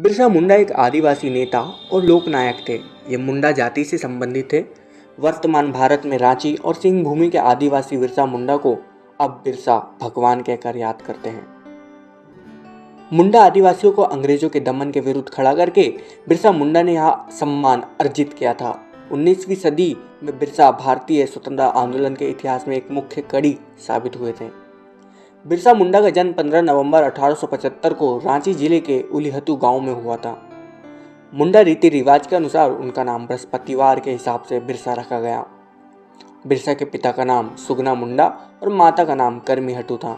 बिरसा मुंडा एक आदिवासी नेता और लोकनायक थे। ये मुंडा जाति से संबंधित थे। वर्तमान भारत में रांची और सिंह भूमि के आदिवासी बिरसा मुंडा को अब बिरसा भगवान कहकर याद करते हैं। मुंडा आदिवासियों को अंग्रेजों के दमन के विरुद्ध खड़ा करके बिरसा मुंडा ने यहाँ सम्मान अर्जित किया था। 19वीं सदी में बिरसा भारतीय स्वतंत्रता आंदोलन के इतिहास में एक मुख्य कड़ी साबित हुए थे। बिरसा मुंडा का जन्म 15 नवंबर 1875 को रांची जिले के उलीहतू गांव में हुआ था। मुंडा रीति रिवाज के अनुसार उनका नाम बृहस्पतिवार के हिसाब से बिरसा रखा गया। बिरसा के पिता का नाम सुगना मुंडा और माता का नाम करमी हटू था।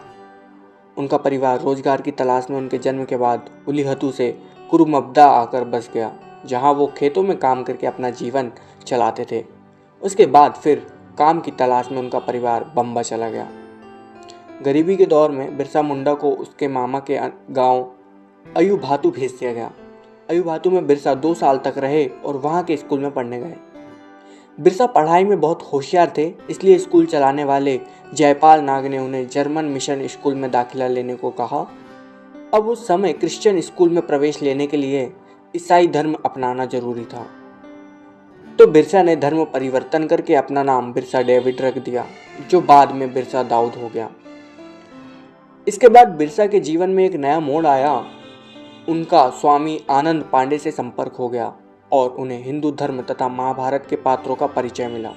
उनका परिवार रोजगार की तलाश में उनके जन्म के बाद उलीहतू से कुरुमब्दा आकर बस गया, जहां वो खेतों में काम करके अपना जीवन चलाते थे। उसके बाद फिर काम की तलाश में उनका परिवार बम्बा चला गया। गरीबी के दौर में बिरसा मुंडा को उसके मामा के गांव अयुभातु भेज दिया गया। अयुभातु में बिरसा 2 साल तक रहे और वहां के स्कूल में पढ़ने गए। बिरसा पढ़ाई में बहुत होशियार थे, इसलिए स्कूल चलाने वाले जयपाल नाग ने उन्हें जर्मन मिशन स्कूल में दाखिला लेने को कहा। अब उस समय क्रिश्चियन स्कूल में प्रवेश लेने के लिए ईसाई धर्म अपनाना जरूरी था, तो बिरसा ने धर्म परिवर्तन करके अपना नाम बिरसा डेविड रख दिया, जो बाद में बिरसा दाऊद हो गया। इसके बाद बिरसा के जीवन में एक नया मोड़ आया। उनका स्वामी आनंद पांडे से संपर्क हो गया और उन्हें हिंदू धर्म तथा महाभारत के पात्रों का परिचय मिला।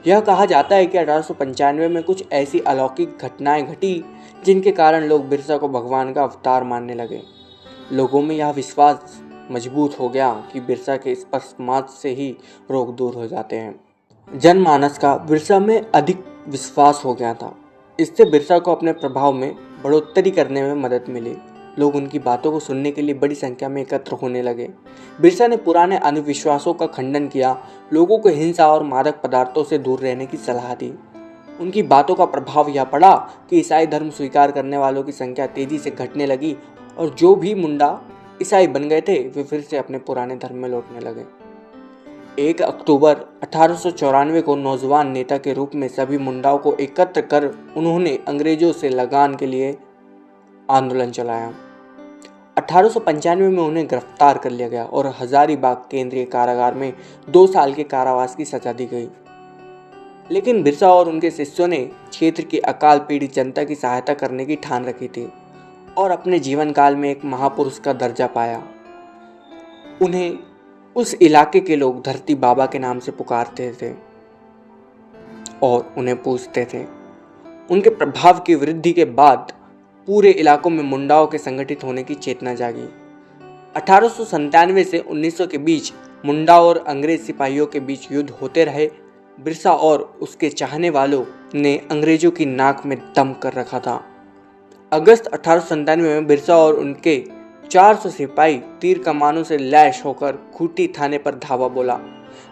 यह कहा जाता है कि 1895 में कुछ ऐसी अलौकिक घटनाएं घटी जिनके कारण लोग बिरसा को भगवान का अवतार मानने लगे। लोगों में यह विश्वास मजबूत हो गया कि बिरसा के स्पर्शमात्र से ही रोग दूर हो जाते हैं। जनमानस का बिरसा में अधिक विश्वास हो गया था। इससे बिरसा को अपने प्रभाव में बढ़ोतरी करने में मदद मिली। लोग उनकी बातों को सुनने के लिए बड़ी संख्या में एकत्र होने लगे। बिरसा ने पुराने अंधविश्वासों का खंडन किया, लोगों को हिंसा और मादक पदार्थों से दूर रहने की सलाह दी। उनकी बातों का प्रभाव यह पड़ा कि ईसाई धर्म स्वीकार करने वालों की संख्या तेजी से घटने लगी और जो भी मुंडा ईसाई बन गए थे वे फिर से अपने पुराने धर्म में लौटने लगे। 1 अक्टूबर 1894 को नौजवान नेता के रूप में सभी मुंडाओं को एकत्र कर उन्होंने अंग्रेजों से लगान के लिए आंदोलन चलाया। 1895 में उन्हें गिरफ्तार कर लिया गया और हजारीबाग केंद्रीय कारागार में 2 साल के कारावास की सजा दी गई। लेकिन बिरसा और उनके शिष्यों ने क्षेत्र की अकाल पीड़ित जनता की सहायता करने की ठान रखी थी और अपने जीवन काल में एक महापुरुष का दर्जा पाया। उन्हें उस इलाके के लोग धरती बाबा के नाम से पुकारते थे और उन्हें पूजते थे। उनके प्रभाव की वृद्धि के बाद पूरे इलाकों में मुंडाओं के संगठित होने की चेतना जागी। 1897 से 1900 के बीच मुंडा और अंग्रेज सिपाहियों के बीच युद्ध होते रहे। बिरसा और उसके चाहने वालों ने अंग्रेजों की नाक में दम कर रखा था। अगस्त 1897 में बिरसा और उनके 400 सिपाही तीर कमानों से लैस होकर खूंटी थाने पर धावा बोला।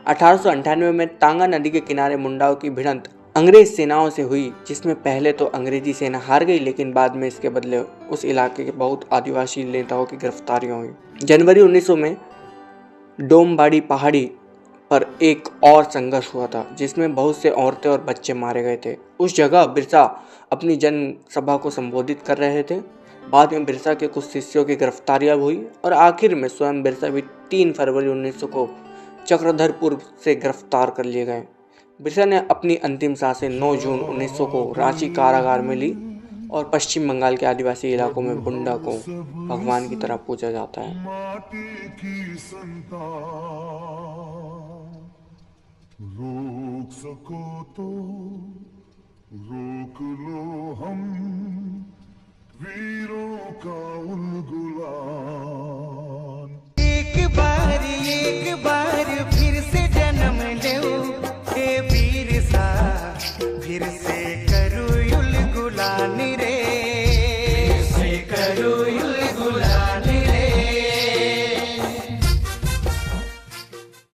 1898 में तांगा नदी के किनारे मुंडाओं की भिड़ंत अंग्रेज सेनाओं से हुई, जिसमें पहले तो अंग्रेजी सेना हार गई, लेकिन बाद में इसके बदले उस इलाके के बहुत आदिवासी नेताओं की गिरफ्तारियां हुई। जनवरी 1900 में डोमबाड़ी पहाड़ी पर एक और संघर्ष हुआ था, जिसमें बहुत से औरतें और बच्चे मारे गए थे। उस जगह बिरसा अपनी जनसभा को संबोधित कर रहे थे। बाद में बिरसा के कुछ शिष्यों की गिरफ्तारियां हुई और आखिर में स्वयं बिरसा भी 3 फरवरी 1900 को चक्रधरपुर से गिरफ्तार कर लिए गए। बिरसा ने अपनी अंतिम सांसें 9 जून 1900 को रांची कारागार में ली और पश्चिम बंगाल के आदिवासी इलाकों में मुंडा को भगवान की तरह पूजा जाता है। रोक सको तो रोक लो हम वीरों का उलगुलाम।